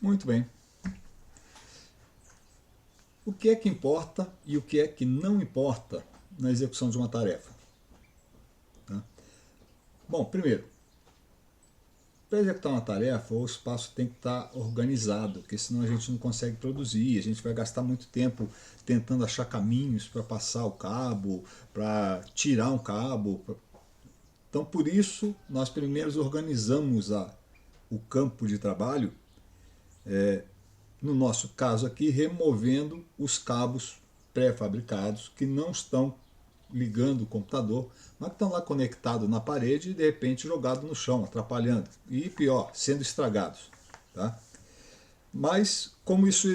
Muito bem. O que é que importa e o que é que não importa na execução de uma tarefa? Tá? Bom, primeiro, para executar uma tarefa, o espaço tem que estar organizado, porque senão a gente não consegue produzir, a gente vai gastar muito tempo tentando achar caminhos para passar o cabo, para tirar um cabo. Então, por isso, nós primeiro organizamos o campo de trabalho, no nosso caso aqui, removendo os cabos pré-fabricados que não estão ligando o computador, mas que estão lá conectados na parede e de repente jogados no chão, atrapalhando. E pior, sendo estragados. Tá? Mas como isso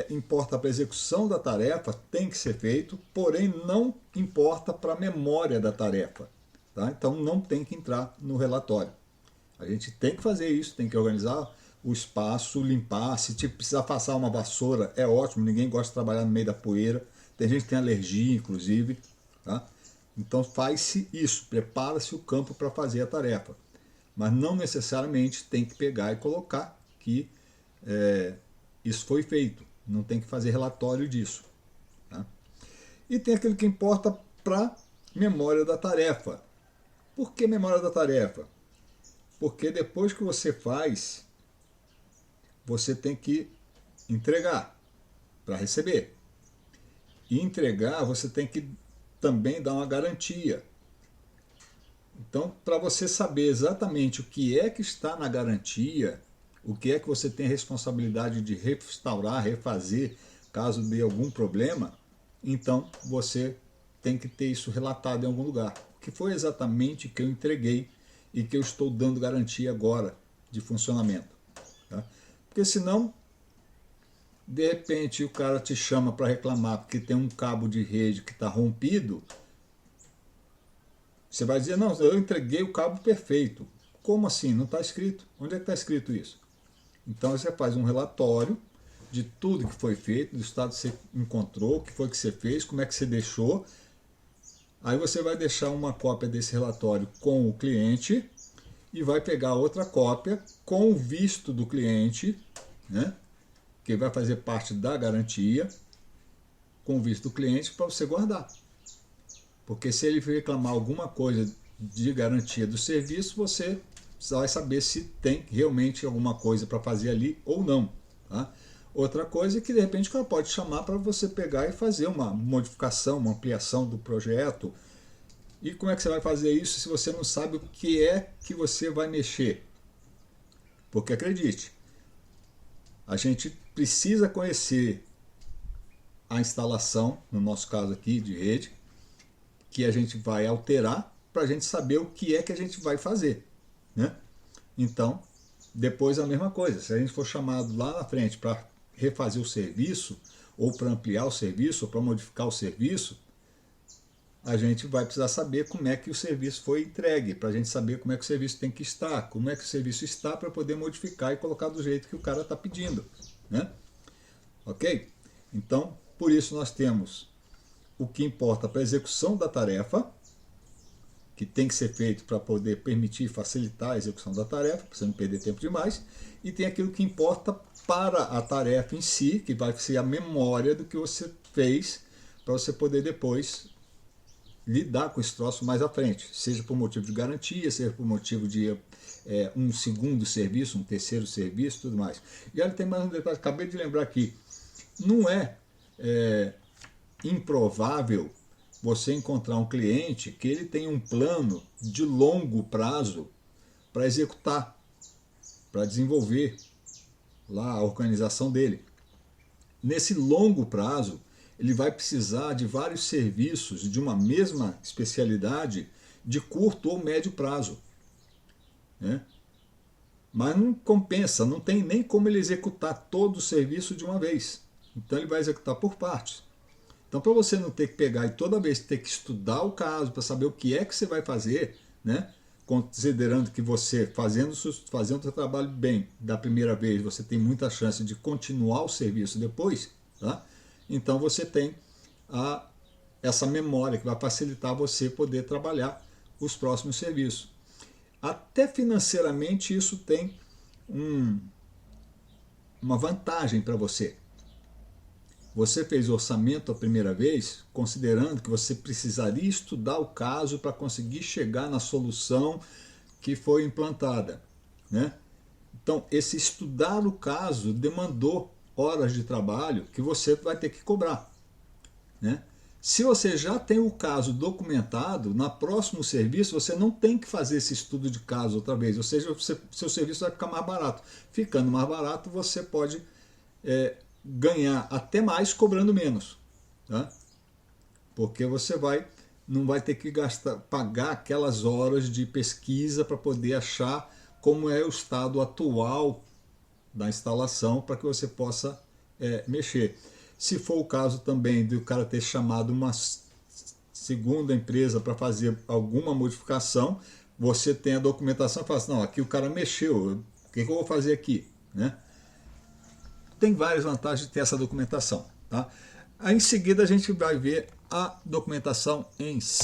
importa para a execução da tarefa, tem que ser feito, porém não importa para a memória da tarefa. Tá? Então não tem que entrar no relatório. A gente tem que fazer isso, tem que organizar o espaço, limpar. Se precisar passar uma vassoura, é ótimo, ninguém gosta de trabalhar no meio da poeira. Tem gente que tem alergia, inclusive. Tá? Então faz-se isso, prepara-se o campo para fazer a tarefa. Mas não necessariamente tem que pegar e colocar que isso foi feito. Não tem que fazer relatório disso. Tá? E tem aquilo que importa para memória da tarefa. Por que memória da tarefa? Porque depois que você faz, você tem que entregar para receber. E entregar, você tem que também dar uma garantia. Então, para você saber exatamente o que é que está na garantia, o que é que você tem a responsabilidade de restaurar, refazer, caso dê algum problema, então você tem que ter isso relatado em algum lugar. O que foi exatamente que eu entreguei e que eu estou dando garantia agora de funcionamento. Tá? Porque senão, de repente, o cara te chama para reclamar porque tem um cabo de rede que está rompido. Você vai dizer, não, eu entreguei o cabo perfeito. Como assim? Não está escrito. Onde é que está escrito isso? Então você faz um relatório de tudo que foi feito, do estado que você encontrou, o que foi que você fez, como é que você deixou. Aí você vai deixar uma cópia desse relatório com o cliente e vai pegar outra cópia com o visto do cliente, né, que vai fazer parte da garantia, com o visto do cliente para você guardar. Porque se ele reclamar alguma coisa de garantia do serviço, você vai saber se tem realmente alguma coisa para fazer ali ou não. Tá? Outra coisa é que de repente o cara pode chamar para você pegar e fazer uma modificação, uma ampliação do projeto. E como é que você vai fazer isso se você não sabe o que é que você vai mexer? Porque acredite, a gente precisa conhecer a instalação, no nosso caso aqui de rede, que a gente vai alterar para a gente saber o que é que a gente vai fazer. Né? Então, depois a mesma coisa. Se a gente for chamado lá na frente para refazer o serviço, ou para ampliar o serviço, ou para modificar o serviço, a gente vai precisar saber como é que o serviço foi entregue, para a gente saber como é que o serviço tem que estar, como é que o serviço está para poder modificar e colocar do jeito que o cara está pedindo. Né? Ok? Então, por isso nós temos o que importa para a execução da tarefa, que tem que ser feito para poder permitir e facilitar a execução da tarefa, para você não perder tempo demais, e tem aquilo que importa para a tarefa em si, que vai ser a memória do que você fez, para você poder depois lidar com esse troço mais à frente, seja por motivo de garantia, seja por motivo de um segundo serviço, um terceiro serviço, tudo mais. E olha, tem mais um detalhe, acabei de lembrar aqui, não é improvável você encontrar um cliente que ele tem um plano de longo prazo para executar, para desenvolver lá a organização dele. Nesse longo prazo, ele vai precisar de vários serviços de uma mesma especialidade de curto ou médio prazo. Né? Mas não compensa, não tem nem como ele executar todo o serviço de uma vez. Então ele vai executar por partes. Então, para você não ter que pegar e toda vez ter que estudar o caso para saber o que é que você vai fazer, né? Considerando que você, fazendo o seu trabalho bem da primeira vez, você tem muita chance de continuar o serviço depois, tá? Então você tem essa memória que vai facilitar você poder trabalhar os próximos serviços. Até financeiramente isso tem um uma vantagem para você. Você fez o orçamento a primeira vez, considerando que você precisaria estudar o caso para conseguir chegar na solução que foi implantada, né? Então, esse estudar o caso demandou horas de trabalho que você vai ter que cobrar, né? Se você já tem o caso documentado, na próximo serviço você não tem que fazer esse estudo de caso outra vez, ou seja, seu serviço vai ficar mais barato. Ficando mais barato, você pode ganhar até mais cobrando menos, tá? Porque você não vai ter que pagar aquelas horas de pesquisa para poder achar como é o estado atual da instalação para que você possa mexer. Se for o caso também de o cara ter chamado uma segunda empresa para fazer alguma modificação, você tem a documentação e fala assim, não, aqui o cara mexeu, o que eu vou fazer aqui, né? Tem várias vantagens de ter essa documentação, tá? Aí em seguida a gente vai ver a documentação em si.